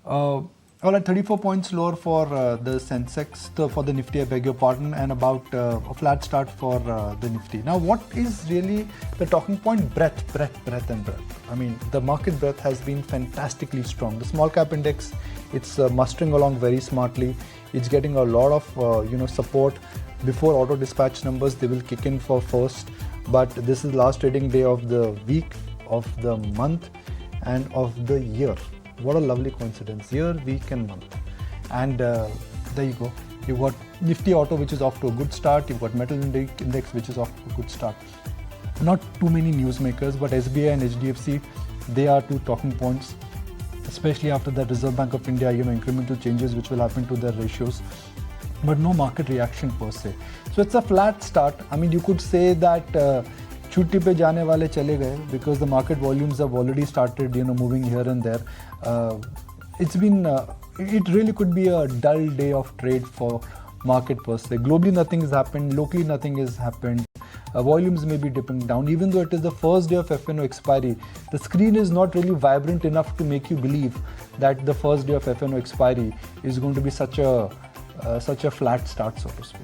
All at 34 points lower for the Sensex, for the Nifty, I beg your pardon, and about a flat start for the Nifty. Now, what is really the talking point? Breadth, and breadth. I mean, the market breadth has been fantastically strong. The small cap index, it's mustering along very smartly. It's getting a lot of support. Before auto dispatch numbers, they will kick in for first. But this is last trading day of the week, of the month, and of the year. What a lovely coincidence, year, week and month. And there you go. You've got Nifty Auto, which is off to a good start. You've got Metal Index, which is off to a good start. Not too many newsmakers, but SBI and HDFC, they are two talking points, especially after the Reserve Bank of India, incremental changes which will happen to their ratios. But no market reaction per se. So it's a flat start. I mean, you could say that छुट्टी पे जाने वाले चले गए because the market volumes have already started moving here and there. It's been it really could be a dull day of trade for market per se. Globally nothing has happened, locally nothing has happened. Volumes may be dipping down. Even though it is the first day of FNO expiry, the screen is not really vibrant enough to make you believe that the first day of FNO expiry is going to be such a flat start, so to speak.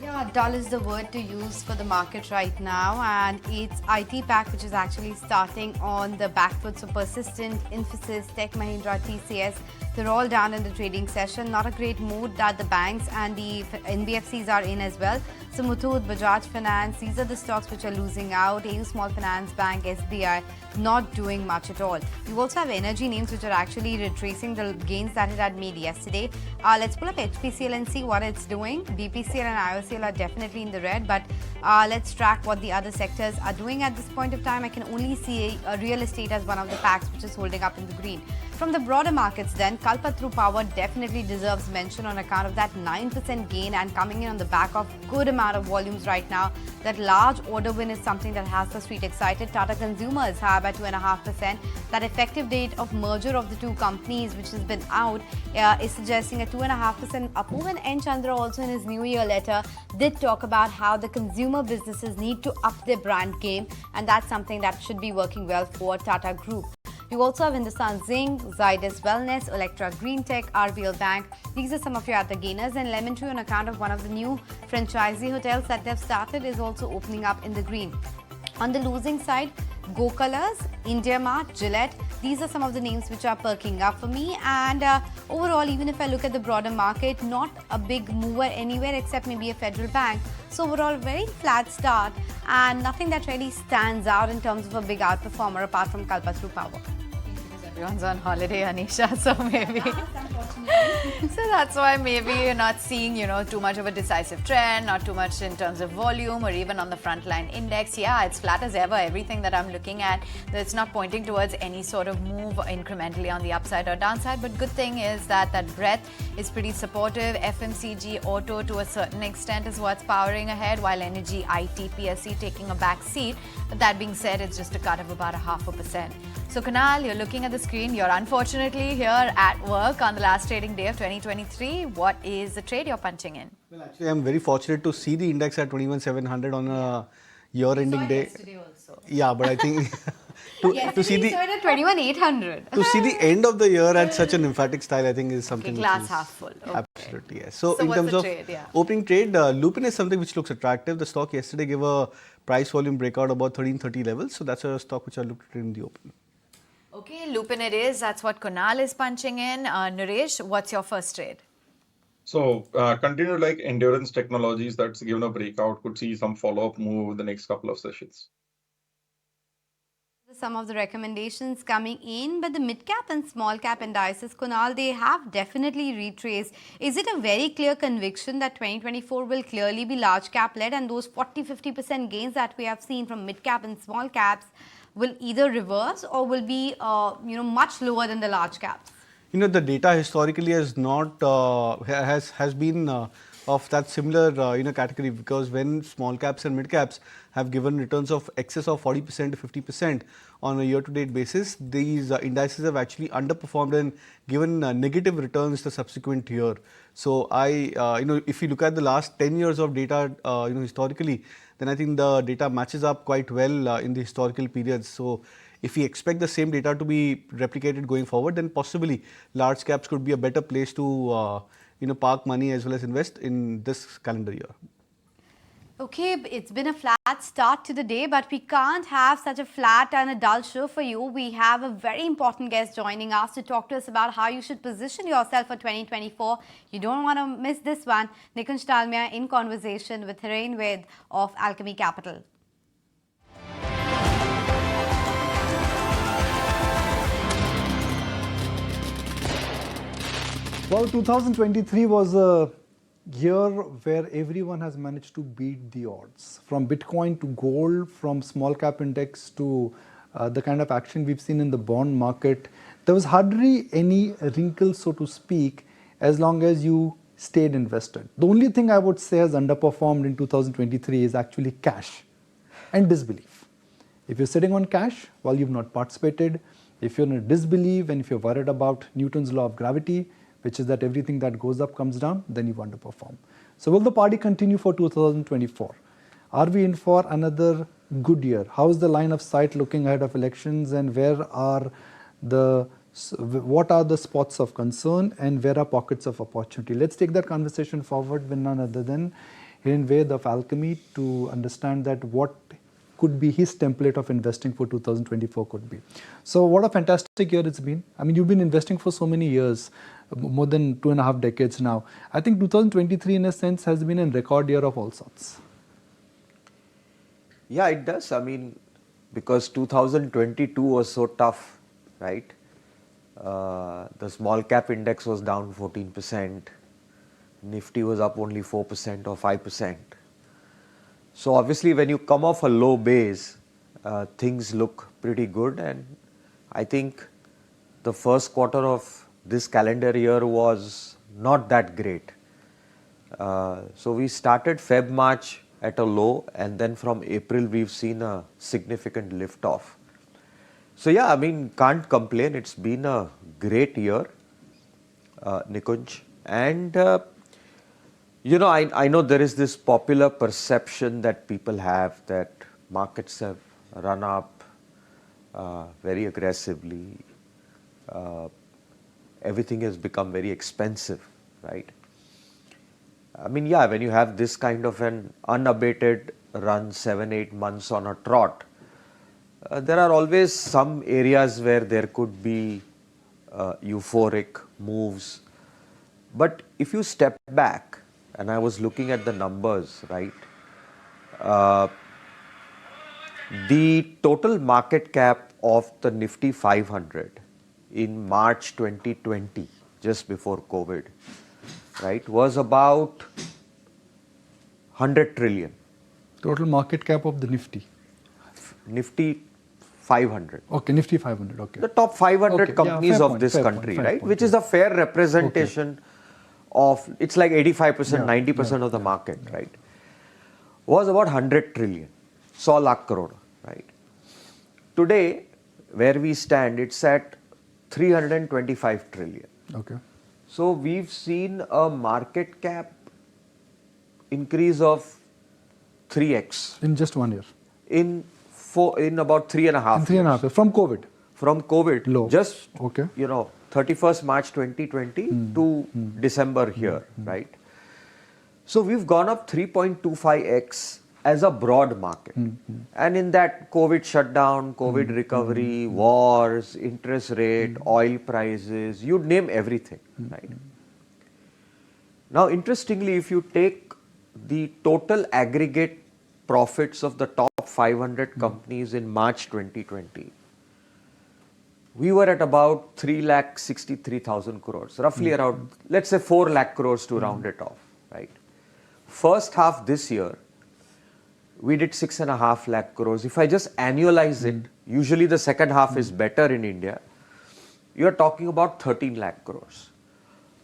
Yeah, dull is the word to use for the market right now, and it's IT pack which is actually starting on the back foot. So Persistent, Infosys, Tech Mahindra, TCS, they're all down in the trading session. Not a great mood that the banks and the NBFCs are in as well. So Muthoot, Bajaj Finance, these are the stocks which are losing out. AU Small Finance Bank, SBI, not doing much at all. You also have energy names which are actually retracing the gains that it had made yesterday. Let's pull up HPCL and see what it's doing. BPCL and IOCL are definitely in the red, but let's track what the other sectors are doing at this point of time. I can only see real estate as one of the packs which is holding up in the green. From the broader markets then, Kalpataru Power definitely deserves mention on account of that 9% gain and coming in on the back of good amount of volumes right now. That large order win is something that has the street excited. Tata Consumers have at 2.5%. That effective date of merger of the two companies which has been out is suggesting a 2.5% up move. And N. Chandra also in his New Year letter did talk about how the consumer businesses need to up their brand game, and that's something that should be working well for Tata Group. You also have Hindustan Zinc, Zydus Wellness, Electra Green Tech, RBL Bank. These are some of your other gainers. And Lemon Tree, on account of one of the new franchisee hotels that they've started, is also opening up in the green. On the losing side, Go Colors, India Mart, Gillette. These are some of the names which are perking up for me. And overall, even if I look at the broader market, not a big mover anywhere except maybe a Federal Bank. So overall, very flat start and nothing that really stands out in terms of a big outperformer apart from Kalpataru Power. Everyone's on holiday, Anisha, so maybe. So that's why maybe you're not seeing, too much of a decisive trend, not too much in terms of volume or even on the frontline index. Yeah, it's flat as ever. Everything that I'm looking at, it's not pointing towards any sort of move incrementally on the upside or downside. But good thing is that breadth is pretty supportive. FMCG, auto to a certain extent is what's powering ahead, while energy, IT, PSC taking a back seat. But that being said, it's just a cut of about 0.5%. So Kunal, you're looking at the screen. You're unfortunately here at work on the last trading day of 2023. What is the trade you're punching in? Well, actually, I'm very fortunate to see the index at 21,700 on a year-ending day. Yesterday also. Yeah, but I think to see the at 21,800. To see the end of the year at such an emphatic style, I think is something. Glass half full. Okay. Absolutely, yes. So in terms of opening trade, Lupin is something which looks attractive. The stock yesterday gave a price volume breakout about 1330 levels. So that's a stock which I looked at in the open. Okay, Lupin it is. That's what Kunal is punching in. Naresh, what's your first trade? So, continue like Endurance Technologies that's given a breakout, could see some follow-up move in the next couple of sessions. Some of the recommendations coming in, but the mid-cap and small-cap indices, Kunal, they have definitely retraced. Is it a very clear conviction that 2024 will clearly be large-cap led, and those 40-50% gains that we have seen from mid-cap and small-caps will either reverse or will be much lower than the large caps? The data historically has not has been of that similar category, because when small caps and mid caps have given returns of excess of 40% to 50% on a year-to-date basis, these indices have actually underperformed and given negative returns the subsequent year. So if you look at the last 10 years of data, historically, then I think the data matches up quite well in the historical periods. So if we expect the same data to be replicated going forward, then possibly large caps could be a better place to park money as well as invest in this calendar year. Okay, it's been a flat start to the day, but we can't have such a flat and a dull show for you. We have a very important guest joining us to talk to us about how you should position yourself for 2024. You don't want to miss this one. Nikunj Dalmia in conversation with Hiren Ved of Alchemy Capital. Well, 2023 was a year where everyone has managed to beat the odds. From Bitcoin to gold, from small cap index to the kind of action we've seen in the bond market. There was hardly any wrinkle, so to speak, as long as you stayed invested. The only thing I would say has underperformed in 2023 is actually cash and disbelief. If you're sitting on cash, well, you've not participated. If you're in a disbelief and if you're worried about Newton's law of gravity, which is that everything that goes up comes down, then you underperform. So will the party continue for 2024? Are we in for another good year? How is the line of sight looking ahead of elections, and what are the spots of concern and where are pockets of opportunity? Let's take that conversation forward with none other than Hiren Ved of Alchemy to understand that what could be his template of investing for 2024 could be. So what a fantastic year it's been. I mean, you've been investing for so many years, more than 2.5 decades now. I think 2023 in a sense has been a record year of all sorts. Yeah, it does. I mean, because 2022 was so tough, right? The small cap index was down 14%. Nifty was up only 4% or 5%. So obviously when you come off a low base, things look pretty good, and I think the first quarter of this calendar year was not that great. So we started Feb-March at a low, and then from April we've seen a significant lift off. So yeah, I mean, can't complain. It's been a great year, Nikunj. And I know there is this popular perception that people have that markets have run up very aggressively. Everything has become very expensive, right? I mean, yeah, when you have this kind of an unabated run, 7-8 months on a trot, there are always some areas where there could be euphoric moves. But if you step back, and I was looking at the numbers, right? The total market cap of the Nifty 500 in March 2020, just before COVID, right, was about 100 trillion. Total market cap of the Nifty? Nifty 500. Okay, Nifty 500, okay. The top 500 okay, companies yeah, of this country, right? point, Which is a fair representation of, it's like 85%, 90% of the market, right? Was about 100 trillion, 100 lakh crore, right? Today, where we stand, it's at 325 trillion. Okay. So we've seen a market cap increase of 3x. In just 1 year? In about 3.5 In 3.5 years. From COVID? From COVID. Low. Just, okay. 31st March 2020 to December here, right? So we've gone up 3.25x as a broad market. And in that, COVID shutdown, COVID recovery, wars, interest rate, oil prices, you name everything, right? Now, interestingly, if you take the total aggregate profits of the top 500 companies in March 2020, we were at about 3,63,000 crores, roughly around, let's say 4 lakh crores to round it off, right? First half this year, we did 6.5 lakh crores. If I just annualize it, usually the second half is better in India, you're talking about 13 lakh crores.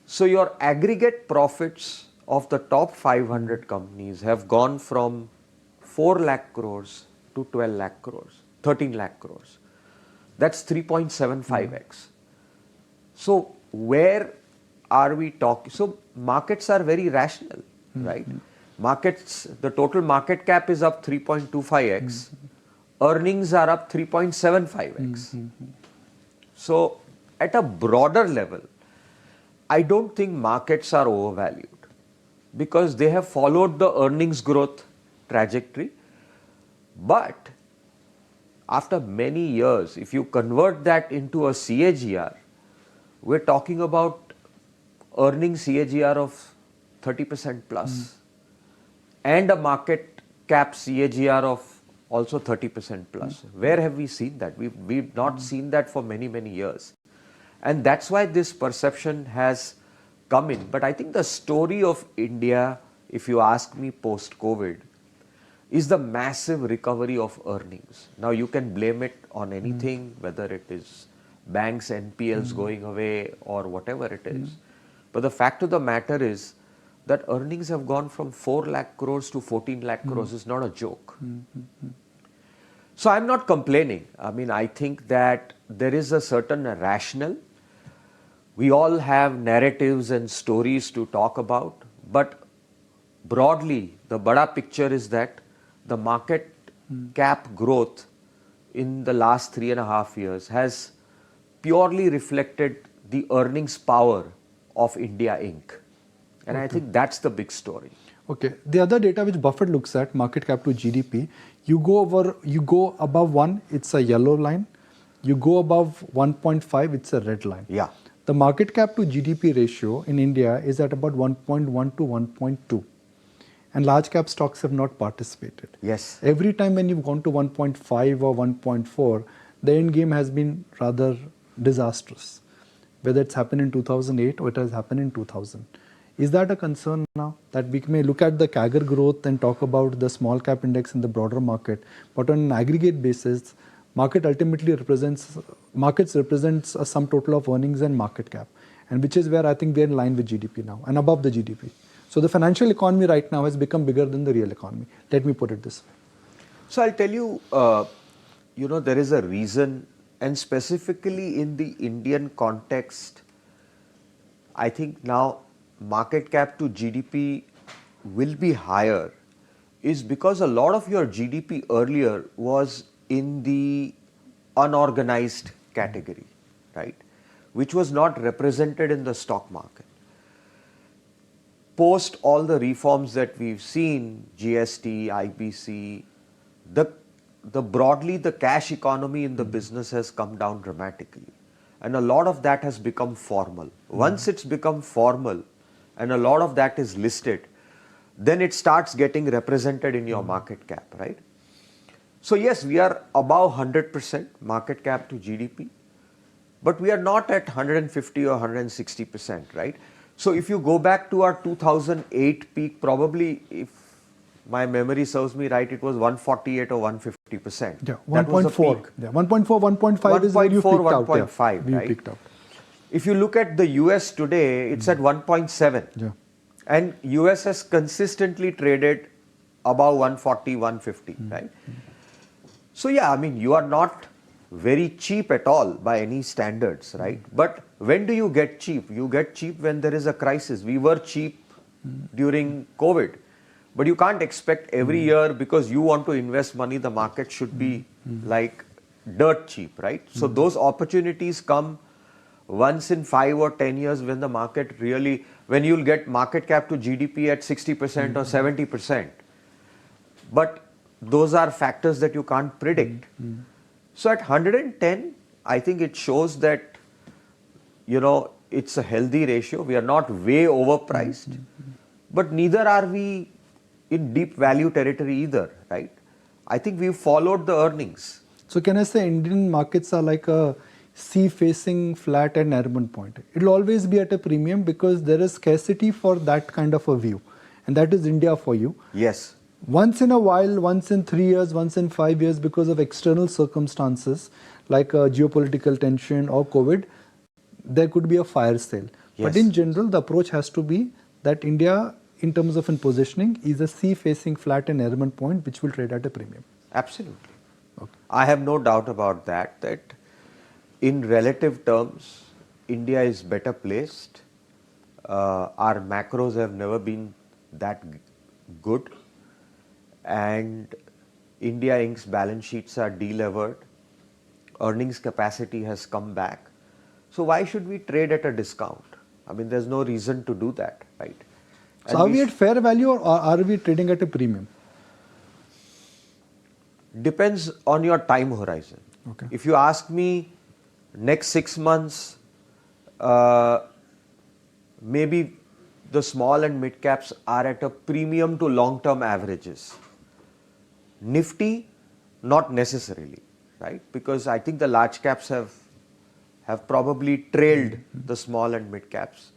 So your aggregate profits of the top 500 companies have gone from 4 lakh crores to 12 lakh crores, 13 lakh crores. That's 3.75x. So where are we talking? So markets are very rational, right? Markets, the total market cap is up 3.25x. earnings are up 3.75x. So at a broader level, I don't think markets are overvalued because they have followed the earnings growth trajectory. But after many years, if you convert that into a CAGR, we're talking about earnings CAGR of 30% plus and a market cap CAGR of also 30% plus. Where have we seen that? We've not seen that for many, many years. And that's why this perception has come in. But I think the story of India, if you ask me post-COVID, is the massive recovery of earnings. Now you can blame it on anything, whether it is banks, NPLs going away or whatever it is. But the fact of the matter is that earnings have gone from 4 lakh crores to 14 lakh crores is not a joke. So I'm not complaining. I mean, I think that there is a certain rationale. We all have narratives and stories to talk about, but broadly, the bada picture is that the market cap growth in the last 3.5 years has purely reflected the earnings power of India Inc. And I think that's the big story. Okay. The other data which Buffett looks at, market cap to GDP, you go above 1, it's a yellow line. You go above 1.5, it's a red line. Yeah. The market cap to GDP ratio in India is at about 1.1 to 1.2. And large cap stocks have not participated. Yes. Every time when you've gone to 1.5 or 1.4, the end game has been rather disastrous. Whether it's happened in 2008 or it has happened in 2000. Is that a concern now? That we may look at the CAGR growth and talk about the small cap index in the broader market, but on an aggregate basis, markets represents a sum total of earnings and market cap, and which is where I think we're in line with GDP now and above the GDP. So the financial economy right now has become bigger than the real economy. Let me put it this way. So I'll tell you, there is a reason, and specifically in the Indian context, I think now market cap to GDP will be higher is because a lot of your GDP earlier was in the unorganized category, right? Which was not represented in the stock market. Post all the reforms that we've seen, GST, IBC, the broadly the cash economy in the business has come down dramatically. And a lot of that has become formal. Once it's become formal and a lot of that is listed, then it starts getting represented in your market cap, right? So yes, we are above 100% market cap to GDP, but we are not at 150 or 160%, right? So if you go back to our 2008 peak, probably if my memory serves me right, it was 148 or 150%. Yeah, 1.4. Yeah, 1.4, 1.5 is where you picked out. 1.5, yeah, right? Picked out. If you look at the US today, it's at 1.7. Yeah. And US has consistently traded above 140, 150, right? So yeah, I mean, you are not very cheap at all by any standards, right? But when do you get cheap? You get cheap when there is a crisis. We were cheap during COVID, but you can't expect every year because you want to invest money, the market should be like dirt cheap, right? So those opportunities come once in 5 or 10 years when the market really, when you'll get market cap to GDP at 60% or 70%. But those are factors that you can't predict. So at 110, I think it shows that, it's a healthy ratio. We are not way overpriced, but neither are we in deep value territory either, right? I think we've followed the earnings. So can I say Indian markets are like a sea-facing flat at Nariman Point? It will always be at a premium because there is scarcity for that kind of a view. And that is India for you. Yes. Once in a while, once in 3 years, once in 5 years, because of external circumstances like geopolitical tension or COVID, there could be a fire sale. Yes. But in general, the approach has to be that India, in terms of in positioning, is a sea-facing flat and Nariman Point, which will trade at a premium. Absolutely. Okay. I have no doubt about that in relative terms, India is better placed. Our macros have never been that good. And India Inc.'s balance sheets are delevered, earnings capacity has come back. So why should we trade at a discount? I mean, there's no reason to do that, right? So And are we at fair value or are we trading at a premium? depends on your time horizon. Okay. If you ask me, next 6 months, maybe the small and mid caps are at a premium to long-term averages. Nifty, not necessarily, right? Because I think the large caps have probably trailed the small and mid caps.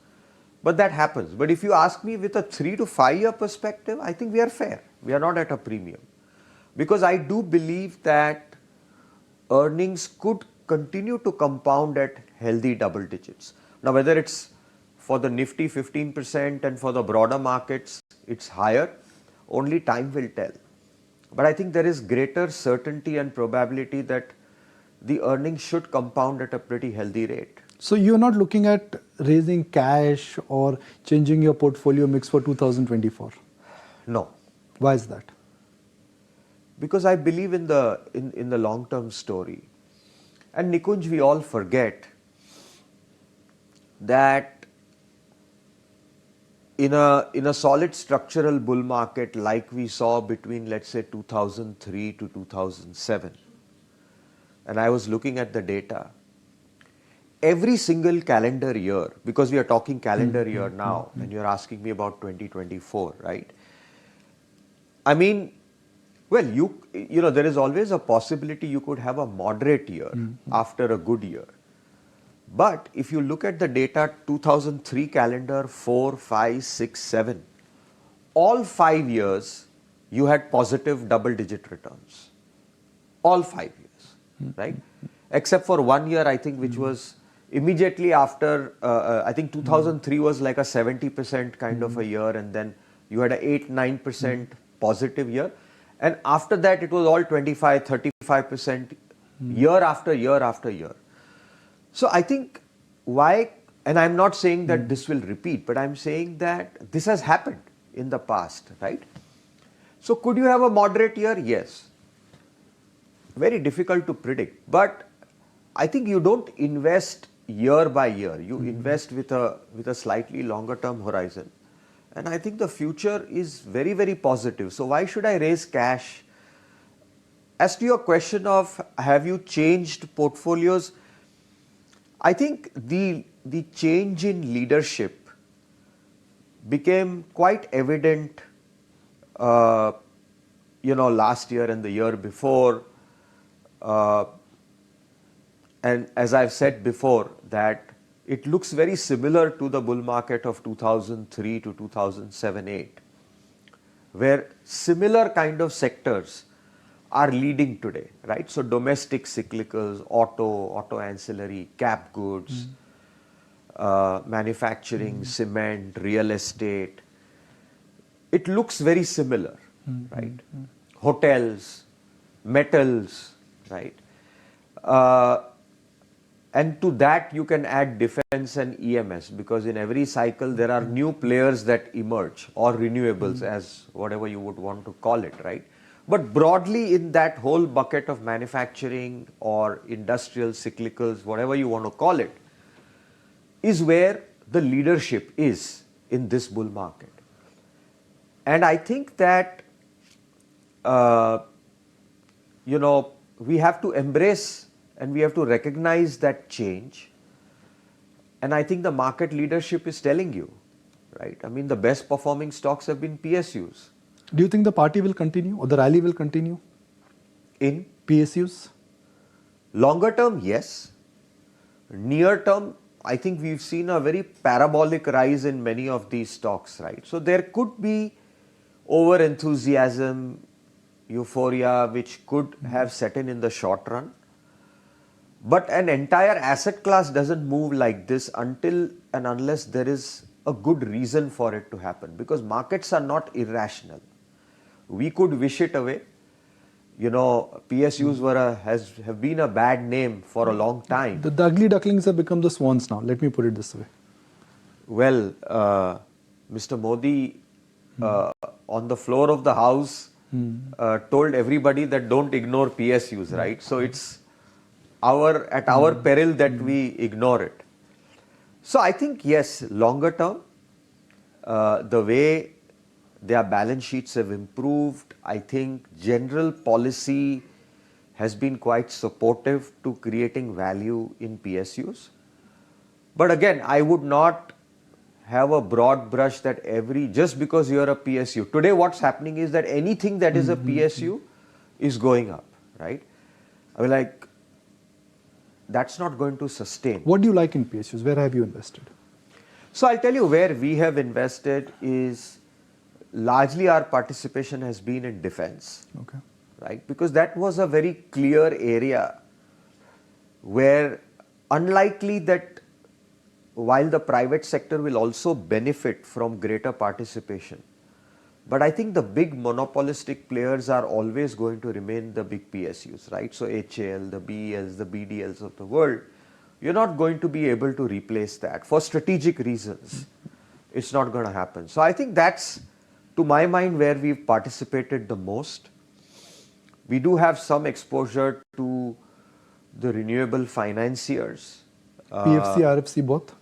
But that happens. But if you ask me with a 3 to 5 year perspective, I think we are fair. We are not at a premium. Because I do believe that earnings could continue to compound at healthy double digits. Now, whether it's for the Nifty 15% and for the broader markets, it's higher, only time will tell. But I think there is greater certainty and probability that the earnings should compound at a pretty healthy rate. So you're not looking at raising cash or changing your portfolio mix for 2024? No. Why is that? Because I believe in the long-term story. And Nikunj, we all forget that in a solid structural bull market like we saw between, let's say, 2003 to 2007, and I was looking at the data, every single calendar year, because we are talking calendar year now, and you're asking me about 2024, right? I mean, well, you know, there is always a possibility you could have a moderate year after a good year. But if you look at the data, 2003 calendar, 4, 5, 6, 7, all 5 years you had positive double-digit returns. All 5 years, right? Except for 1 year, I think, which was immediately after, I think 2003 was like a 70% kind of a year, and then you had a 8-9% positive year. And after that, it was all 25-35% year after year after year. So I think why, and I'm not saying that this will repeat, but I'm saying that this has happened in the past, right? So could you have a moderate year? Yes. Very difficult to predict. But I think you don't invest year by year. You invest with a slightly longer term horizon. And I think the future is very, very positive. So why should I raise cash? As to your question of have you changed portfolios, I think the change in leadership became quite evident, last year and the year before. And as I've said before, that it looks very similar to the bull market of 2003 to 2007-8, where similar kind of sectors are leading today, right? So domestic cyclicals, auto ancillary, cap goods, manufacturing, cement, real estate. It looks very similar, right? Hotels, metals, right? And to that you can add defense and EMS, because in every cycle there are new players that emerge, or renewables, as whatever you would want to call it, right? But broadly in that whole bucket of manufacturing or industrial cyclicals, whatever you want to call it, is where the leadership is in this bull market. And I think that, we have to embrace and we have to recognize that change. And I think the market leadership is telling you, right? I mean, the best performing stocks have been PSUs. Do you think the party will continue or the rally will continue In PSUs? longer term, yes. Near term, I think we've seen a very parabolic rise in many of these stocks, right? So there could be over enthusiasm, euphoria, which could have set in the short run. But an entire asset class doesn't move like this until and unless there is a good reason for it to happen, because markets are not irrational. We could wish it away. PSUs have been a bad name for a long time. The ugly ducklings have become the swans now. Let me put it this way. Well, Mr. Modi, on the floor of the House, told everybody that don't ignore PSUs, right? So it's at our peril that we ignore it. So I think yes, longer term, the way their balance sheets have improved, I think general policy has been quite supportive to creating value in PSUs. But again, I would not have a broad brush that just because you're a PSU. Today what's happening is that anything that is a PSU is going up, right? I mean, like, that's not going to sustain. What do you like in PSUs? Where have you invested? So I'll tell you where we have invested is largely our participation has been in defense. Okay. Right? Because that was a very clear area where unlikely that while the private sector will also benefit from greater participation, but I think the big monopolistic players are always going to remain the big PSUs, right? So HAL, the BELs, the BDLs of the world, you're not going to be able to replace that for strategic reasons. It's not going to happen. So I think that's, to my mind, where we've participated the most. We do have some exposure to the renewable financiers. PFC, RFC both?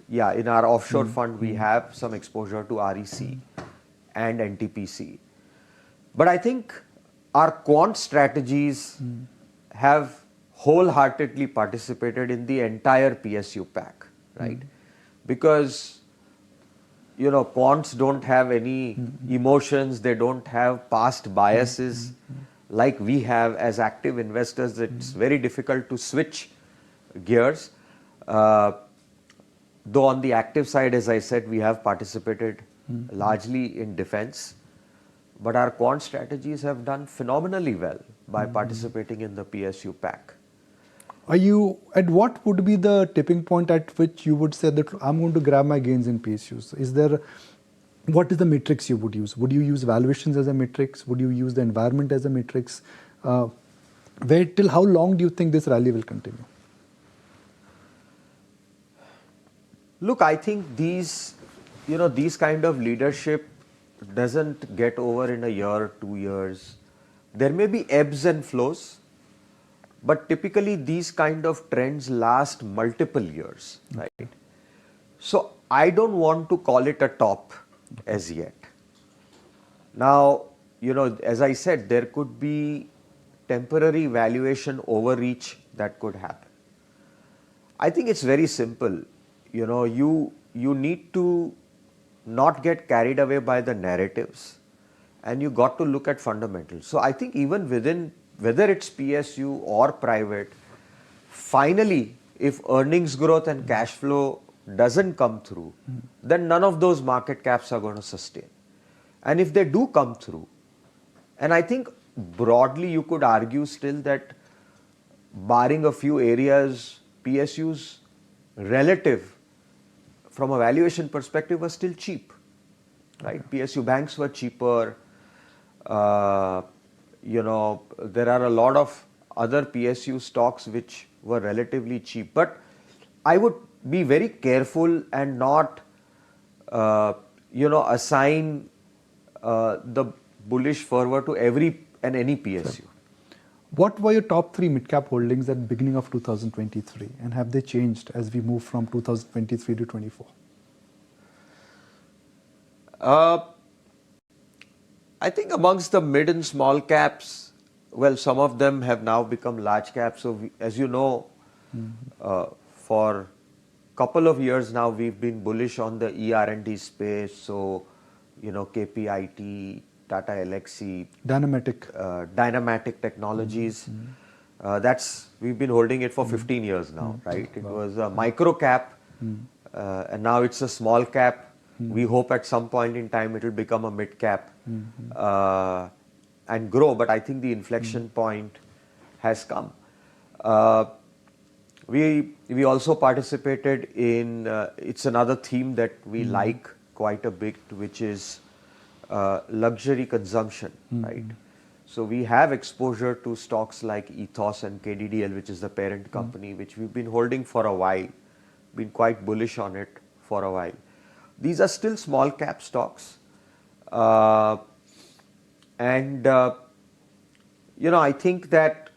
Yeah, in our offshore fund, we have some exposure to REC and NTPC. But I think our quant strategies have wholeheartedly participated in the entire PSU pack, right? Because, you know, quants don't have any emotions, they don't have past biases like we have as active investors. It's very difficult to switch gears. Though on the active side, as I said, we have participated largely in defense, but our quant strategies have done phenomenally well by participating in the PSU pack. At what would be the tipping point at which you would say that I'm going to grab my gains in PSUs? What is the matrix you would use? Would you use valuations as a matrix? Would you use the environment as a matrix? Till how long do you think this rally will continue? Look, I think these kind of leadership doesn't get over in a year, 2 years. There may be ebbs and flows, but typically these kind of trends last multiple years, right? So I don't want to call it a top as yet. Now, as I said, there could be temporary valuation overreach that could happen. I think it's very simple. You need to not get carried away by the narratives, and you got to look at fundamentals. So I think even within, whether it's PSU or private, finally, if earnings growth and cash flow doesn't come through, then none of those market caps are going to sustain. And if they do come through, and I think broadly you could argue still that barring a few areas, PSUs relative from a valuation perspective were still cheap, right? Okay. PSU banks were cheaper. There are a lot of other PSU stocks which were relatively cheap. But I would be very careful and not, assign the bullish fervor to every and any PSU. Sure. What were your top 3 mid-cap holdings at the beginning of 2023, and have they changed as we move from 2023 to 24? I think amongst the mid and small caps, well, some of them have now become large caps. So as you know, for a couple of years now, we've been bullish on the ER&D space. So, KPIT, Tata Elxsi, Dynamatic Technologies. We've been holding it for 15 years now, right? It was a micro cap, and now it's a small cap. We hope at some point in time it will become a mid cap and grow. But I think the inflection point has come. We also participated in. It's another theme that we like quite a bit, which is luxury consumption, right? So we have exposure to stocks like Ethos and KDDL, which is the parent company, which we've been holding for a while, been quite bullish on it for a while. These are still small cap stocks. And I think that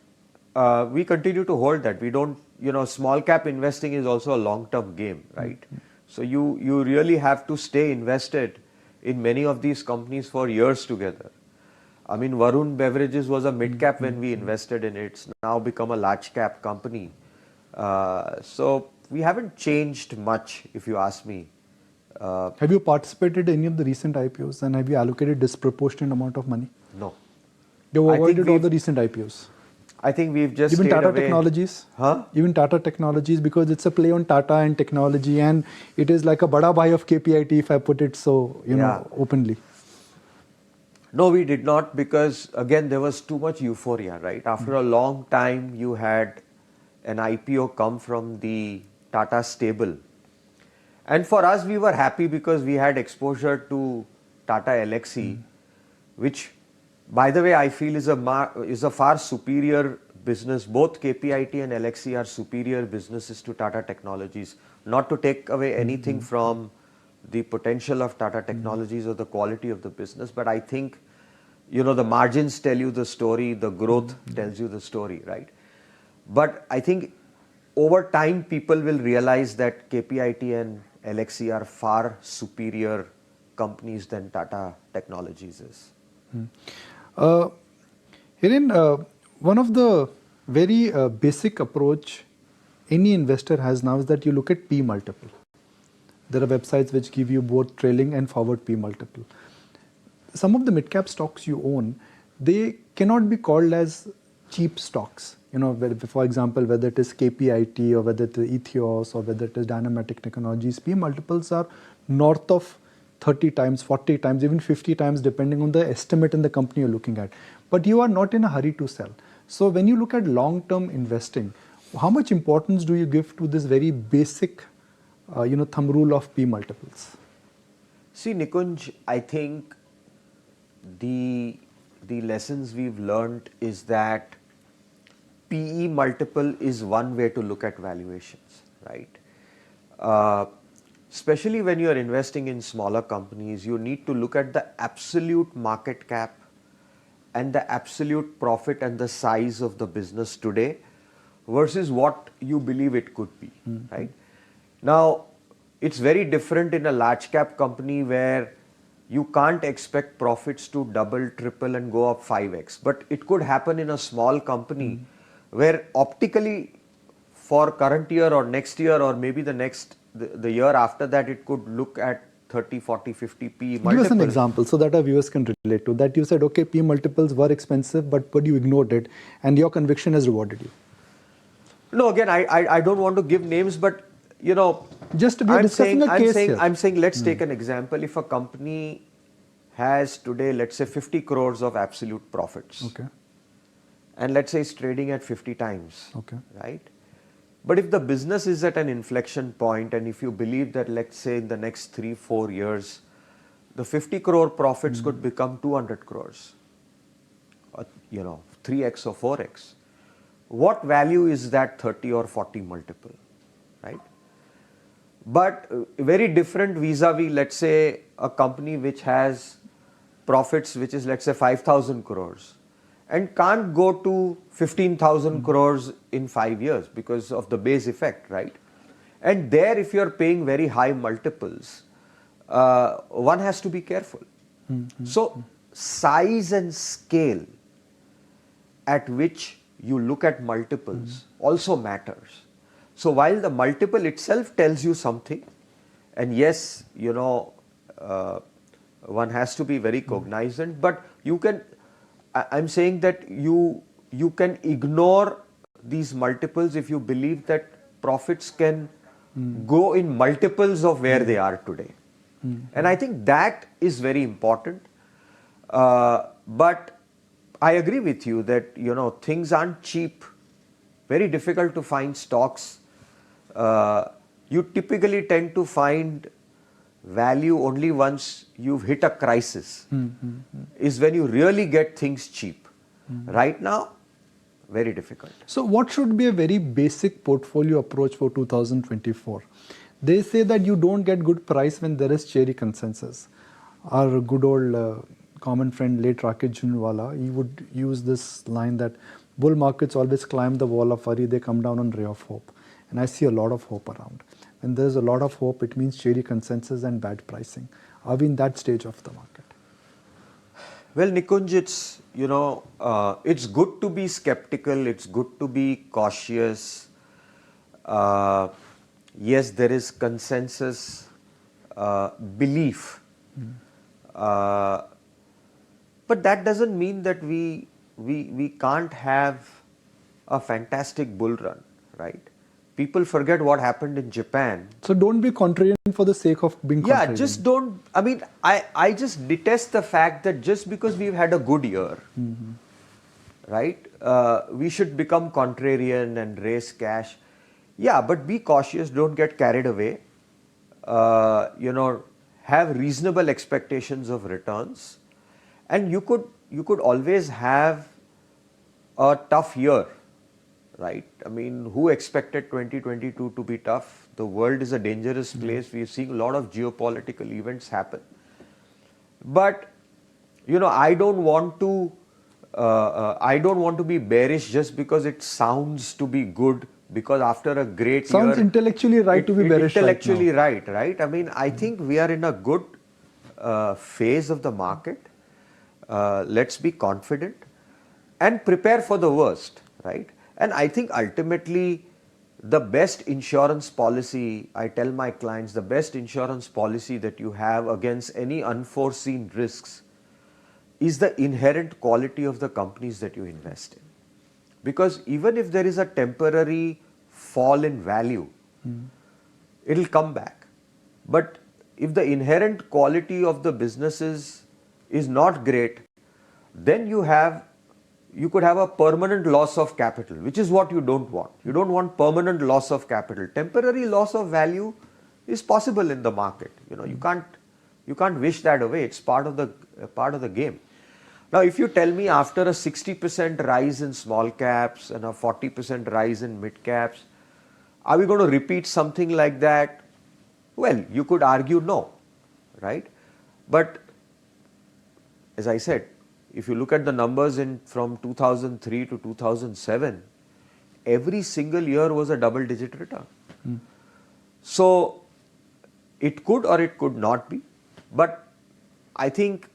we continue to hold that. We don't, small cap investing is also a long term game, right? So you really have to stay invested in many of these companies for years together. I mean, Varun Beverages was a mid cap when we invested in it. It's now become a large cap company. So we haven't changed much, if you ask me. Have you participated in any of the recent IPOs, and have you allocated disproportionate amount of money? No. You I think avoided all we've- the recent IPOs. I think we've just Even stayed Tata away. Technologies. Huh? Even Tata Technologies, because it's a play on Tata and technology, and it is like a bada bhai of KPIT, if I put it so, openly. No, we did not, because again there was too much euphoria, right? After a long time, you had an IPO come from the Tata stable, and for us, we were happy because we had exposure to Tata Elxsi, which, by the way, I feel is a far superior business. Both KPIT and Elxsi are superior businesses to Tata Technologies. Not to take away anything from the potential of Tata Technologies or the quality of the business, but I think, the margins tell you the story, the growth tells you the story, right? But I think over time, people will realize that KPIT and Elxsi are far superior companies than Tata Technologies is. Hiren, one of the very basic approach any investor has now is that you look at P multiple. There are websites which give you both trailing and forward P multiple. Some of the mid-cap stocks you own, they cannot be called as cheap stocks. For example, whether it is KPIT or whether it is Ethos or whether it is Dynamatic Technologies, P multiples are north of 30 times, 40 times, even 50 times, depending on the estimate in the company you're looking at. But you are not in a hurry to sell. So when you look at long-term investing, how much importance do you give to this very basic, thumb rule of P multiples? See, Nikunj, I think the lessons we've learned is that PE multiple is one way to look at valuations, right? Especially when you're investing in smaller companies, you need to look at the absolute market cap and the absolute profit and the size of the business today versus what you believe it could be, right? Now, it's very different in a large cap company where you can't expect profits to double, triple and go up 5x. But it could happen in a small company where optically for current year or next year or maybe the year after that, it could look at 30, 40, 50 P multiples. Give us an example so that our viewers can relate to that. You said, okay, P multiples were expensive, but you ignored it and your conviction has rewarded you. No, again, I don't want to give names, but just to be discussing a case here. I'm saying let's take an example. If a company has today, let's say 50 crores of absolute profits. Okay. And let's say it's trading at 50 times. Okay. Right? But if the business is at an inflection point and if you believe that, let's say in the next 3-4 years, the 50 crore profits could become 200 crores, 3x or 4x. What value is that 30 or 40 multiple, right? But very different vis-a-vis, let's say, a company which has profits which is, let's say, 5,000 crores and can't go to 15,000 crores in 5 years because of the base effect, right? And there, if you're paying very high multiples, one has to be careful. So, size and scale at which you look at multiples also matters. So while the multiple itself tells you something, and yes, one has to be very cognizant, but I'm saying that you can ignore these multiples if you believe that profits can go in multiples of where they are today. And I think that is very important. But I agree with you that, things aren't cheap, very difficult to find stocks. You typically tend to find value only once you've hit a crisis, is when you really get things cheap. Right now, very difficult. So what should be a very basic portfolio approach for 2024? They say that you don't get good price when there is cherry consensus. Our good old common friend, late Rakesh Junwala, he would use this line that bull markets always climb the wall of worry, they come down on ray of hope. And I see a lot of hope around. When there's a lot of hope, it means shady consensus and bad pricing. Are we in that stage of the market? Well, Nikunj, it's, it's good to be skeptical, it's good to be cautious. Yes, there is consensus, belief. But that doesn't mean that we can't have a fantastic bull run, right? People forget what happened in Japan. So don't be contrarian for the sake of being contrarian. Yeah, just don't. I mean, I just detest the fact that just because we've had a good year, right, we should become contrarian and raise cash. Yeah, but be cautious, don't get carried away. Have reasonable expectations of returns. And you could always have a tough year, right? I mean, who expected 2022 to be tough? The world is a dangerous place. We're seeing a lot of geopolitical events happen. But, I don't want to be bearish just because it sounds to be good, because after a great year... Sounds intellectually right to be bearish intellectually right now. right? I mean, I think we are in a good phase of the market. Let's be confident and prepare for the worst, right? And I think ultimately the best insurance policy, I tell my clients, the best insurance policy that you have against any unforeseen risks is the inherent quality of the companies that you invest in. Because even if there is a temporary fall in value, it'll come back. But if the inherent quality of the businesses is not great, then you could have a permanent loss of capital, which is what you don't want. You don't want permanent loss of capital. Temporary loss of value is possible in the market. You can't wish that away. It's part of the game. Now, if you tell me after a 60% rise in small caps and a 40% rise in mid caps, are we going to repeat something like that? Well, you could argue no, right? But as I said, if you look at the numbers from 2003 to 2007, every single year was a double-digit return. So it could or it could not be, but I think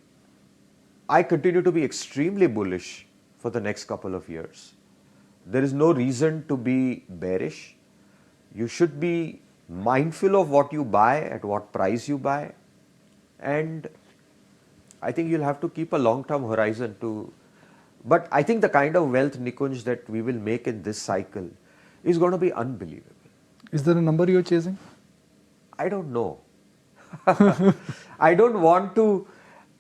I continue to be extremely bullish for the next couple of years. There is no reason to be bearish. You should be mindful of what you buy, at what price you buy, and I think you'll have to keep a long-term horizon but I think the kind of wealth, Nikunj, that we will make in this cycle is going to be unbelievable. Is there a number you're chasing? I don't know. I don't want to,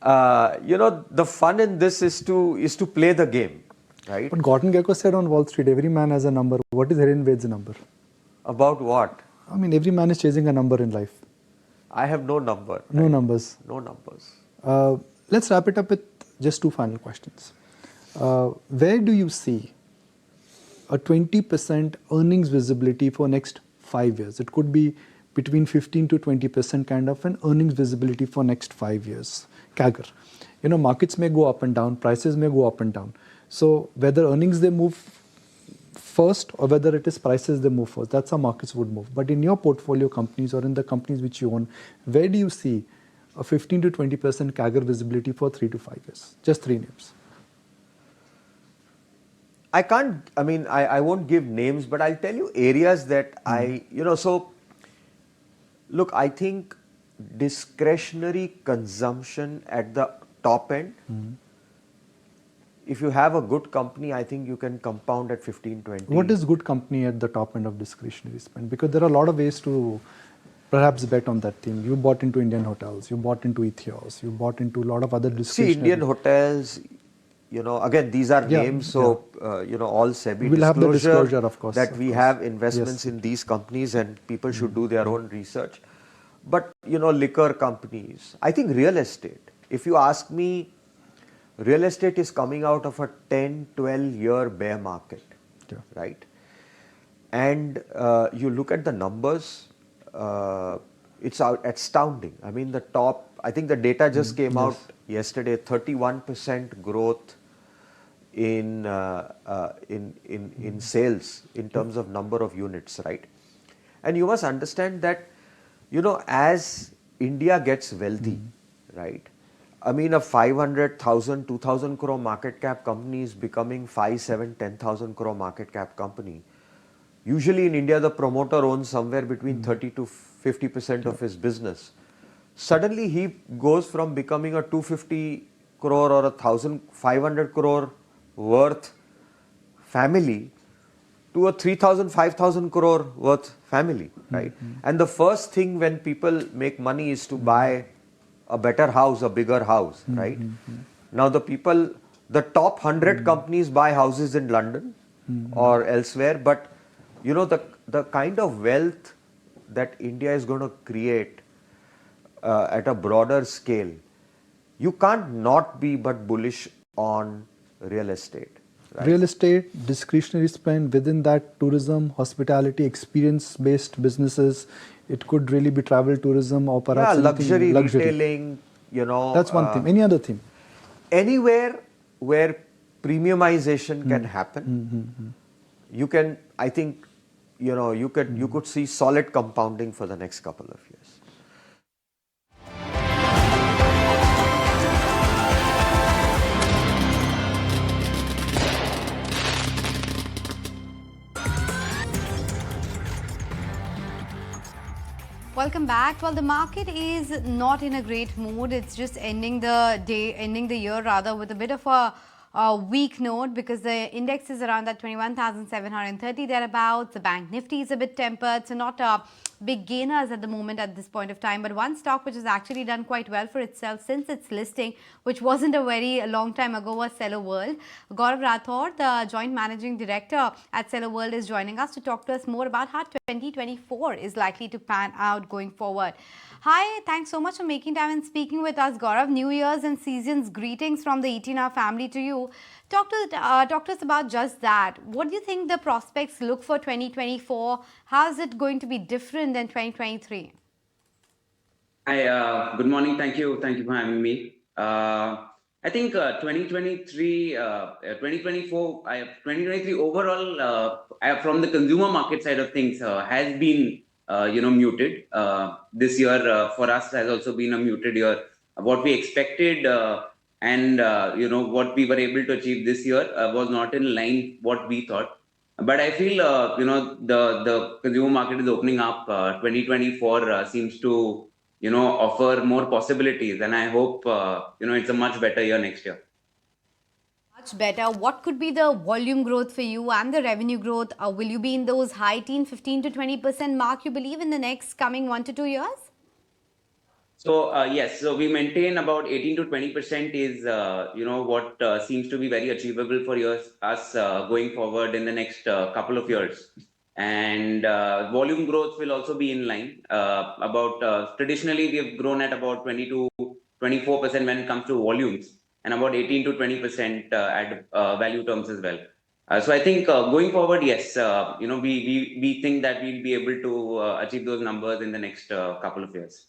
the fun in this is to play the game, right? But Gordon Gekko said on Wall Street, every man has a number. What is Hiren Ved's number? About what? I mean, every man is chasing a number in life. I have no number. Right? No numbers. No numbers. Let's wrap it up with just two final questions. Where do you see a 20% earnings visibility for next 5 years? It could be between 15 to 20% kind of an earnings visibility for next 5 years. CAGR. Markets may go up and down, prices may go up and down. So whether earnings they move first or whether it is prices they move first, that's how markets would move. But in your portfolio companies or in the companies which you own, where do you see a 15 to 20% CAGR visibility for 3 to 5 years? Just three names. I won't give names, but I'll tell you areas that look, I think discretionary consumption at the top end, if you have a good company, I think you can compound at 15-20. What is good company at the top end of discretionary spend? Because there are a lot of ways to perhaps bet on that theme. You bought into Indian hotels, you bought into Ethios, you bought into a lot of other discretionary. See, Indian hotels, again, these are names, so, all SEBI we'll have the disclosure, of course. That we have investments in these companies and people should do their own research. But, liquor companies, I think real estate, if you ask me, real estate is coming out of a 10-12 year bear market, right? And you look at the numbers, it's astounding. I mean, I think the data just came out yesterday 31% growth in sales in terms of number of units, right? And you must understand that, you know, as India gets wealthy, right? I mean, a 500,000, 2,000 crore market cap company is becoming 5, 7, 10,000 crore market cap company. Usually in India, the promoter owns somewhere between 30 to 50% of his business. Suddenly he goes from becoming a 250 crore or a 1,500 crore worth family to a 3,000, 5,000 crore worth family, right? And the first thing when people make money is to buy a better house, a bigger house, right? Now the top 100 companies buy houses in London or elsewhere, but you know, the kind of wealth that India is going to create at a broader scale, you can't not be but bullish on real estate. Right? Real estate, discretionary spend, within that tourism, hospitality, experience-based businesses. It could really be travel tourism or perhaps luxury retailing, you know. That's one theme. Any other theme? Anywhere where premiumization can happen, you can, I think, you know, you could see solid compounding for the next couple of years. Welcome back. Well, the market is not in a great mood. It's just ending the year rather with a bit of a weak note because the index is around that 21,730 thereabouts. The bank Nifty is a bit tempered, so not big gainers at the moment at this point of time. But one stock which has actually done quite well for itself since its listing, which wasn't a very long time ago, was Cello World. Gaurav Rathod, the Joint Managing Director at Cello World, is joining us to talk to us more about how 2024 is likely to pan out going forward. Hi, thanks so much for making time and speaking with us, Gaurav. New Year's and season's greetings from the 18-hour family to you. Talk to us about just that. What do you think the prospects look for 2024? How is it going to be different than 2023? Hi, good morning. Thank you for having me. I think 2023 overall, from the consumer market side of things, has been muted. This year for us has also been a muted year. What we expected and what we were able to achieve this year was not in line what we thought. But I feel the consumer market is opening up. 2024 seems to offer more possibilities, and I hope it's a much better year next year. Much better. What could be the volume growth for you and the revenue growth? Will you be in those high teen, 15 to 20% mark, you believe, in the next coming 1 to 2 years? So yes, so we maintain about 18 to 20% is what seems to be very achievable for us going forward in the next couple of years. And volume growth will also be in line. Traditionally we have grown at about 20 to 24% when it comes to volumes, and about 18 to 20% at value terms as well. So I think going forward, yes, we think that we'll be able to achieve those numbers in the next couple of years.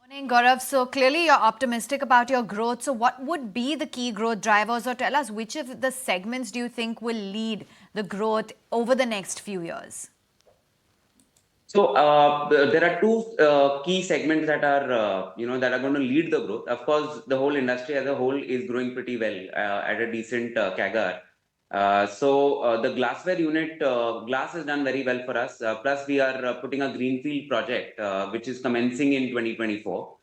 Morning, Gaurav. So clearly you're optimistic about your growth. So what would be the key growth drivers, or tell us which of the segments do you think will lead the growth over the next few years? So there are two key segments that are going to lead the growth. Of course, the whole industry as a whole is growing pretty well at a decent CAGR. So the glassware unit, glass has done very well for us. Plus, we are putting a greenfield project which is commencing in 2024.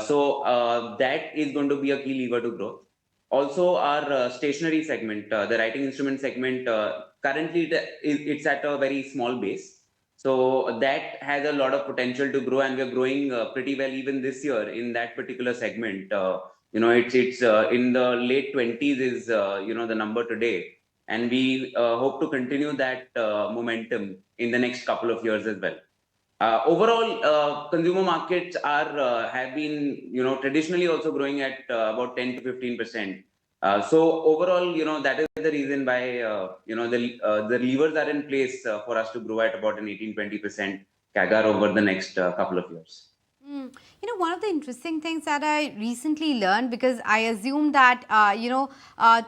So that is going to be a key lever to growth. Also, our stationery segment, the writing instrument segment, currently it's at a very small base. So that has a lot of potential to grow, and we are growing pretty well even this year in that particular segment. It's in the late 20s is the number today, and we hope to continue that momentum in the next couple of years as well. Overall, consumer markets have been traditionally also growing at about 10 to 15%. So overall, that is the reason why the levers are in place for us to grow at about an 18-20% CAGR over the next couple of years. One of the interesting things that I recently learned, because I assume that,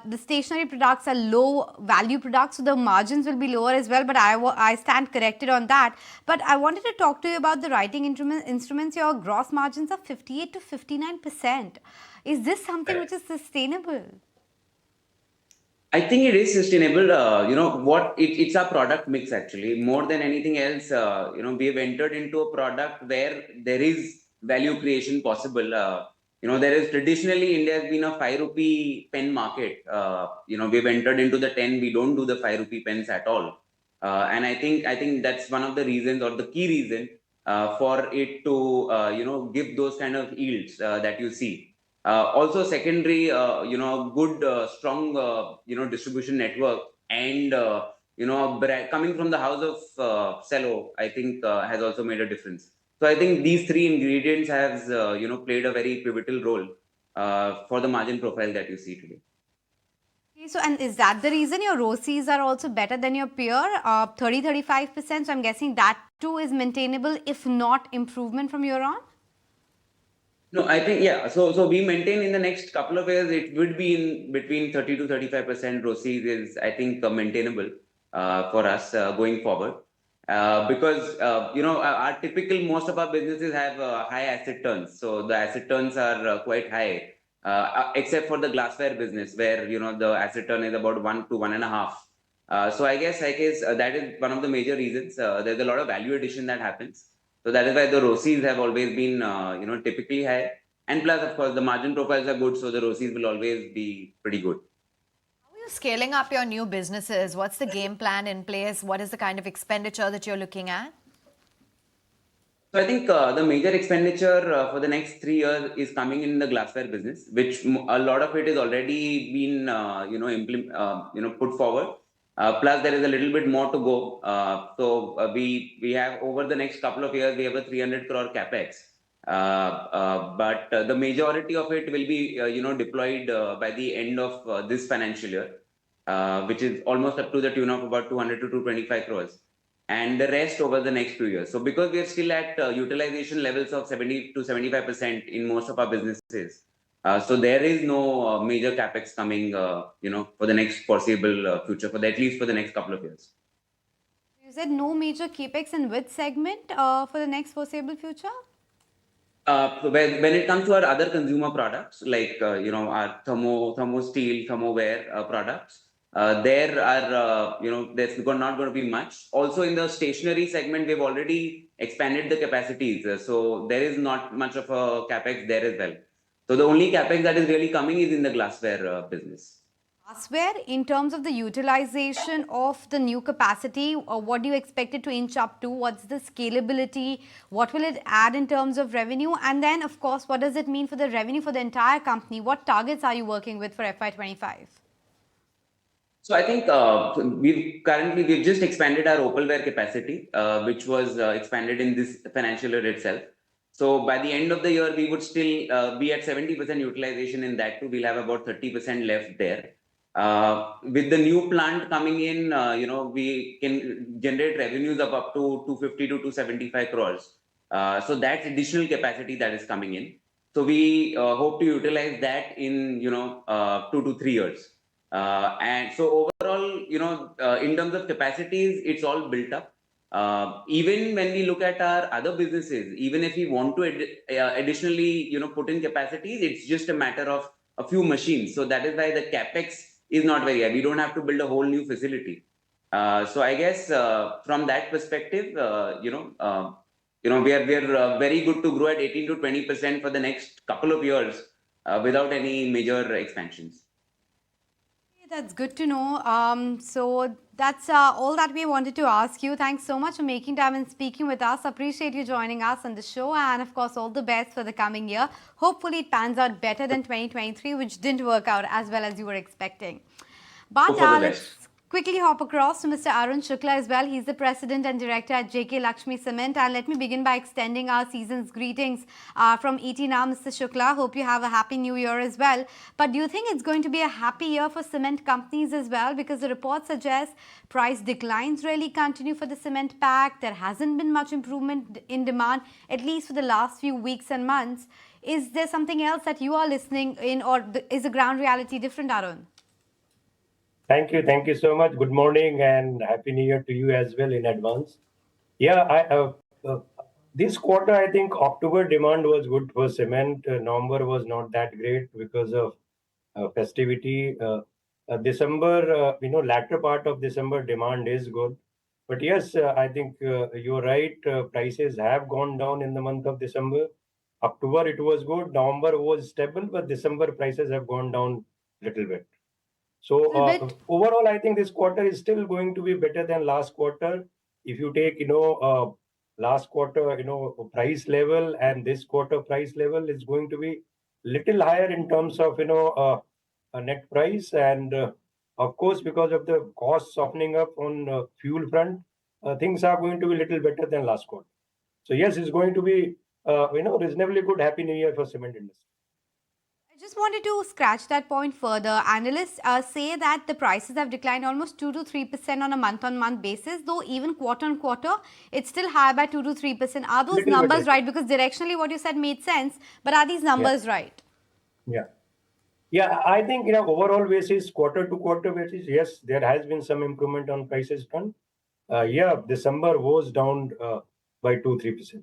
the stationery products are low value products, so the margins will be lower as well, but I stand corrected on that. But I wanted to talk to you about the writing instruments. Your gross margins are 58 to 59%. Is this something which is sustainable? I think it is sustainable. It's a product mix actually. More than anything else, we have entered into a product where there is value creation possible. There is traditionally India has been a 5 rupee pen market. We've entered into the 10. We don't do the 5 rupee pens at all. And I think that's one of the reasons, or the key reason, for it to give those kind of yields that you see. Also, secondary, good, strong, distribution network, and coming from the house of Cello, I think has also made a difference. So I think these three ingredients has played a very pivotal role for the margin profile that you see today. Okay, so, and is that the reason your ROCEs are also better than your peer, 30-35%? So I'm guessing that too is maintainable, if not improvement from here on? No, I think, yeah. So we maintain in the next couple of years, it would be in between 30 to 35% ROCE is, I think, maintainable for us going forward. Because, our typical, most of our businesses have high asset turns. So the asset turns are quite high, except for the glassware business where, the asset turn is about 1 to 1.5. So I guess that is one of the major reasons. There's a lot of value addition that happens. So that is why the ROCEs have always been, typically high. And plus, of course, the margin profiles are good, so the ROCEs will always be pretty good. How are you scaling up your new businesses? What's the game plan in place? What is the kind of expenditure that you're looking at? So I think the major expenditure for the next 3 years is coming in the glassware business, which a lot of it is already been, put forward. Plus, there is a little bit more to go. We have, over the next couple of years, we have a 300 crore capex. But the majority of it will be, deployed by the end of this financial year, which is almost up to the tune of about 200 to 225 crores. And the rest over the next 2 years. So because we are still at utilization levels of 70 to 75% in most of our businesses, so there is no major capex coming, for the next foreseeable future, at least for the next couple of years. You said no major capex in which segment for the next foreseeable future? When it comes to our other consumer products, like, our thermo steel, thermoware products, there are, there's not going to be much. Also in the stationery segment, we've already expanded the capacities. So there is not much of a capex there as well. So the only capex that is really coming is in the glassware business. Glassware, in terms of the utilization of the new capacity, what do you expect it to inch up to? What's the scalability? What will it add in terms of revenue? And then, of course, what does it mean for the revenue for the entire company? What targets are you working with for FY25? So I think we've just expanded our opalware capacity, which was expanded in this financial year itself. So by the end of the year, we would still be at 70% utilization in that too. We'll have about 30% left there. With the new plant coming in, we can generate revenues of up to 250 to 275 crores. So that's additional capacity that is coming in. So we hope to utilize that in 2 to 3 years. And so overall, in terms of capacities, it's all built up. Even when we look at our other businesses, even if we want to additionally, put in capacities, it's just a matter of a few machines. So that is why the capex is not very high. We don't have to build a whole new facility. So I guess from that perspective, we are very good to grow at 18 to 20% for the next couple of years without any major expansions. That's good to know. So that's all that we wanted to ask you. Thanks so much for making time and speaking with us. Appreciate you joining us on the show, and of course, all the best for the coming year. Hopefully, it pans out better than 2023, which didn't work out as well as you were expecting. But let's quickly hop across to Mr. Arun Shukla as well. He's the president and director at JK Lakshmi Cement. And let me begin by extending our season's greetings from ET now, Mr. Shukla. Hope you have a happy new year as well. But do you think it's going to be a happy year for cement companies as well? Because the report suggests price declines really continue for the cement pack. There hasn't been much improvement in demand, at least for the last few weeks and months. Is there something else that you are listening in, or is the ground reality different, Arun? Thank you. Thank you so much. Good morning and Happy New Year to you as well in advance. Yeah, this quarter, I think October demand was good for cement. November was not that great because of festivity. December, latter part of December demand is good. But yes, I think you're right. Prices have gone down in the month of December. October, it was good. November was stable, but December prices have gone down a little bit. So overall, I think this quarter is still going to be better than last quarter. If you take, last quarter, price level and this quarter price level is going to be little higher in terms of, a net price. And of course, because of the cost softening up on fuel front, things are going to be little better than last quarter. So yes, it's going to be, reasonably good Happy New Year for cement industry. I just wanted to scratch that point further. Analysts say that the prices have declined almost 2 to 3% on a month-on-month basis, though even quarter-on-quarter, it's still higher by 2 to 3%. Are those numbers right? Because directionally what you said made sense, but are these numbers right? Yeah. Yeah, I think, overall basis, quarter to quarter basis, yes, there has been some improvement on prices front. December was down by 2-3%.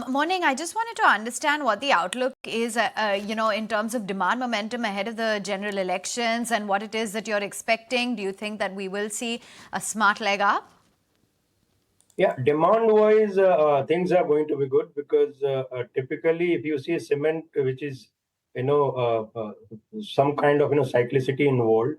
Morning, I just wanted to understand what the outlook is, in terms of demand momentum ahead of the general elections and what it is that you're expecting. Do you think that we will see a smart leg up? Yeah, demand-wise, things are going to be good because typically if you see cement, which is, some kind of, cyclicity involved,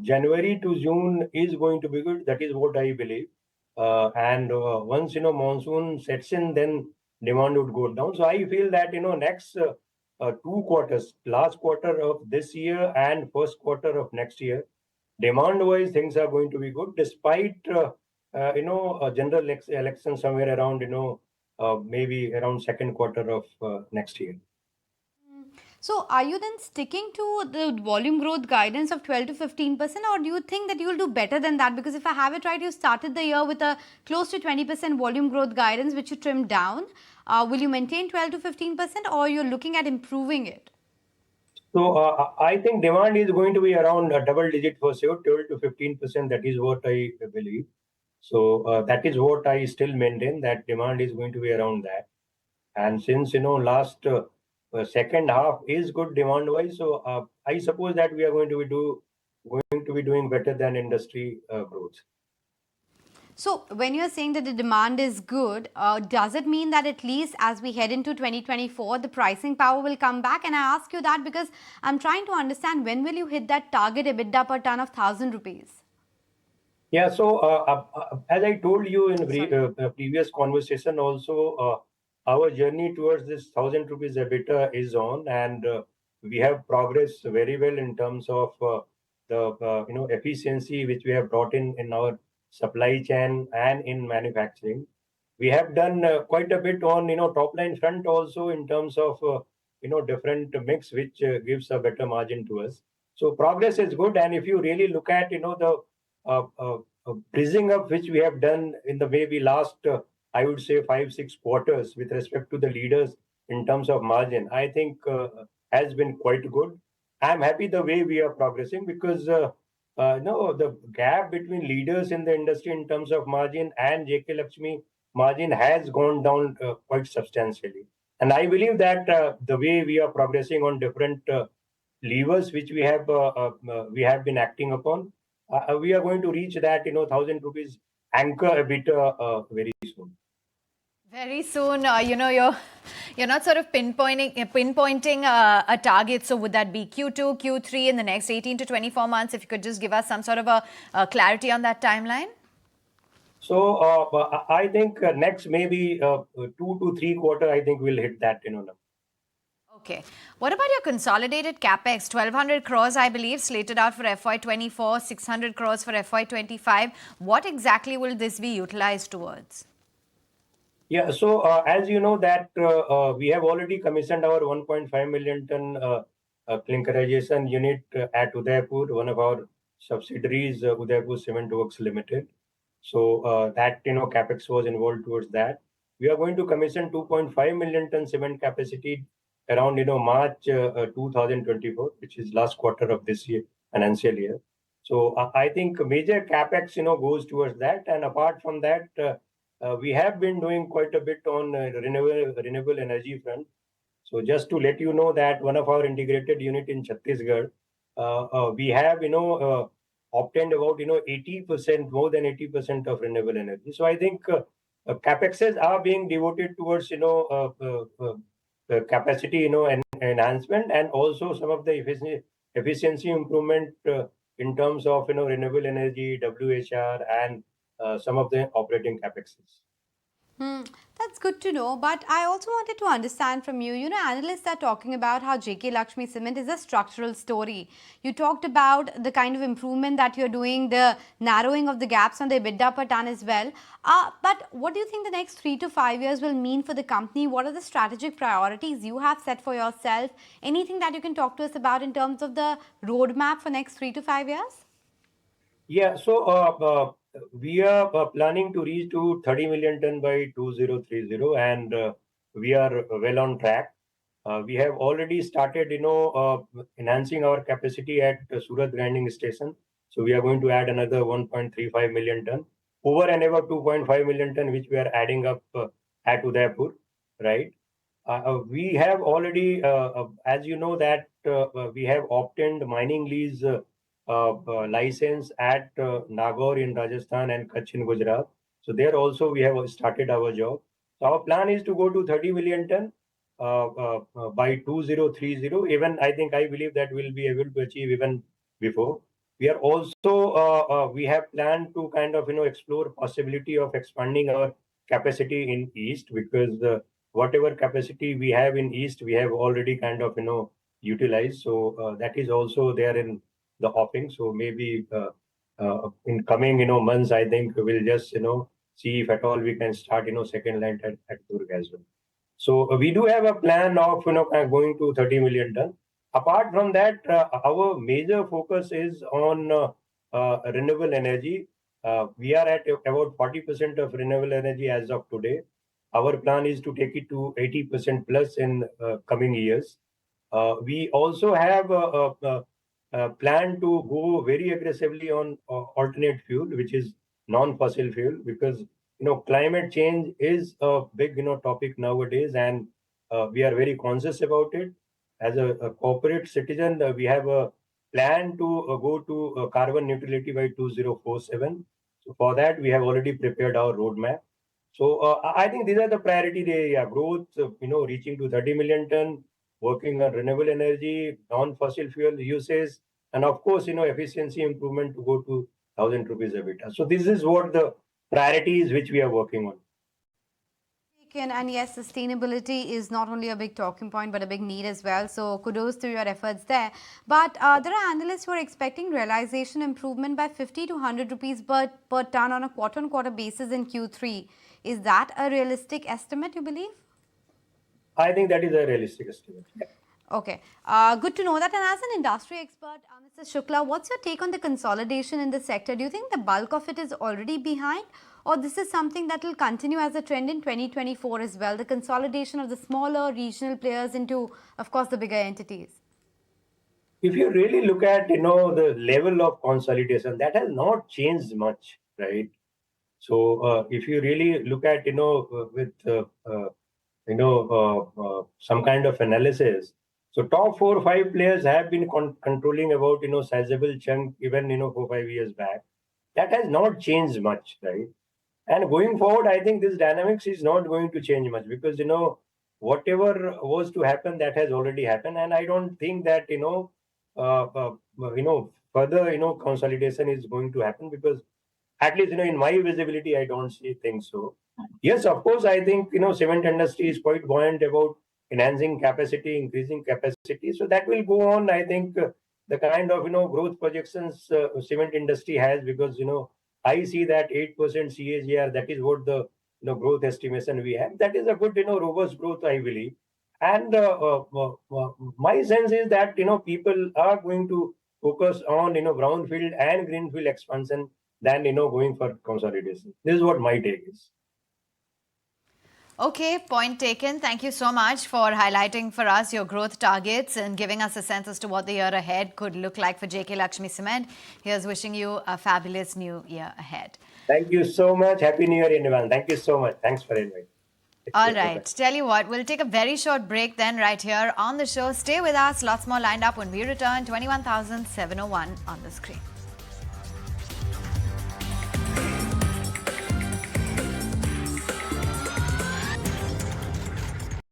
January to June is going to be good. That is what I believe. And once monsoon sets in, then demand would go down. So I feel that next 2 quarters, last quarter of this year and first quarter of next year, demand-wise things are going to be good, despite a general election somewhere around maybe around second quarter of next year. So are you then sticking to the volume growth guidance of 12 to 15%, or do you think that you will do better than that? Because if I have it right, you started the year with a close to 20% volume growth guidance, which you trimmed down. Will you maintain 12 to 15%, or you're looking at improving it? So I think demand is going to be around a double digit for sure, 12 to 15%. That is what I believe. So that is what I still maintain, that demand is going to be around that. And since last second half is good demand wise, so I suppose that we are going to be doing better than industry growth. So when you're saying that the demand is good, does it mean that at least as we head into 2024, the pricing power will come back? And I ask you that because I'm trying to understand, when will you hit that target EBITDA per ton of 1,000 rupees? Yeah, so as I told you in previous conversation also, our journey towards this 1,000 rupees EBITDA is on, and we have progressed very well in terms of the efficiency which we have brought in our supply chain and in manufacturing. We have done quite a bit on top line front also in terms of different mix which gives a better margin to us. So progress is good, and if you really look at the bridging up which we have done in the maybe last I would say 5-6 quarters with respect to the leaders in terms of margin, I think has been quite good. I'm happy the way we are progressing because the gap between leaders in the industry in terms of margin and JK Lakshmi margin has gone down quite substantially. And I believe that the way we are progressing on different levers which we have been acting upon, we are going to reach that 1,000 rupees anchor EBITDA very soon. Very soon, you're not sort of pinpointing a target. So would that be Q2, Q3 in the next 18 to 24 months? If you could just give us some sort of a clarity on that timeline. So I think next maybe 2 to 3 quarter, I think we'll hit that number. Okay. What about your consolidated capex? 1,200 crores, I believe, slated out for FY24, 600 crores for FY25. What exactly will this be utilized towards? Yeah, so as you know that we have already commissioned our 1.5 million ton clinkerization unit at Udaipur, one of our subsidiaries, Udaipur Cement Works Limited. So that capex was involved towards that. We are going to commission 2.5 million ton cement capacity around March 2024, which is last quarter of this year, financial year. So I think major capex goes towards that, and apart from that. We have been doing quite a bit on renewable energy front. So just to let you know that one of our integrated unit in Chhattisgarh, we have obtained about 80%, more than 80% of renewable energy. So I think capexes are being devoted towards capacity enhancement, and also some of the efficiency improvement in terms of renewable energy, WHR, and some of the operating capexes. That's good to know. But I also wanted to understand from you, analysts are talking about how JK Lakshmi Cement is a structural story. You talked about the kind of improvement that you're doing, the narrowing of the gaps on the EBITDA per ton as well. But what do you think the next 3 to 5 years will mean for the company? What are the strategic priorities you have set for yourself? Anything that you can talk to us about in terms of the roadmap for next 3 to 5 years? Yeah, so we are planning to reach to 30 million ton by 2030, and we are well on track. We have already started, enhancing our capacity at Surat grinding station. So we are going to add another 1.35 million ton over and above 2.5 million ton, which we are adding up at Udaipur, right? We have already, as you know, that we have obtained mining lease license at Nagaur in Rajasthan and Kutch in Gujarat. So there also we have started our job. So our plan is to go to 30 million ton by 2030. Even I believe that we'll be able to achieve even before. We are also we have planned to kind of explore possibility of expanding our capacity in East, because whatever capacity we have in East we have already kind of utilized. So that is also there in the offing. So maybe in coming months, I think we'll just see if at all we can start second line at Durg as well. So we do have a plan of going to 30 million ton. Apart from that, our major focus is on renewable energy. We are at about 40% of renewable energy as of today. Our plan is to take it to 80% plus in coming years. We also have plan to go very aggressively on alternate fuel, which is non-fossil fuel, because climate change is a big topic nowadays, and we are very conscious about it. As a corporate citizen, we have a plan to go to carbon neutrality by 2047. So for that, we have already prepared our roadmap. So I think these are the priority area: growth, reaching to 30 million ton, working on renewable energy, non-fossil fuel uses, and of course, efficiency improvement to go to 1,000 rupees EBITDA. So this is what the priorities which we are working on. And yes, sustainability is not only a big talking point, but a big need as well. So kudos to your efforts there. But there are analysts who are expecting realization improvement by 50 to 100 rupees per ton on a quarter-on-quarter basis in Q3. Is that a realistic estimate, you believe? I think that is a realistic estimate. Yeah. Okay, good to know that. And as an industry expert, Mr. Shukla, what's your take on the consolidation in the sector? Do you think the bulk of it is already behind, or this is something that will continue as a trend in 2024 as well, the consolidation of the smaller regional players into, of course, the bigger entities? If you really look at, the level of consolidation, that has not changed much, right? So if you really look at, with, some kind of analysis, so top 4 or 5 players have been controlling about, sizable chunk even, 4 or 5 years back. That has not changed much, right? And going forward, I think this dynamics is not going to change much, because, whatever was to happen, that has already happened. And I don't think that, further, consolidation is going to happen, because at least, in my visibility, I don't see things so. Yes, of course, I think, cement industry is quite buoyant about enhancing capacity, increasing capacity. So that will go on. I think the kind of growth projections cement industry has, because I see that 8% CAGR. That is what the growth estimation we have. That is a good robust growth, I believe. And my sense is that people are going to focus on brownfield and greenfield expansion than going for consolidation. This is what my take is. Okay, point taken. Thank you so much for highlighting for us your growth targets and giving us a sense as to what the year ahead could look like for JK Lakshmi Cement. Here's wishing you a fabulous new year ahead. Thank you so much. Happy New Year, everyone. Thank you so much. Thanks for inviting. All right. Tell you what, we'll take a very short break then right here on the show. Stay with us. Lots more lined up when we return. 21,701 on the screen.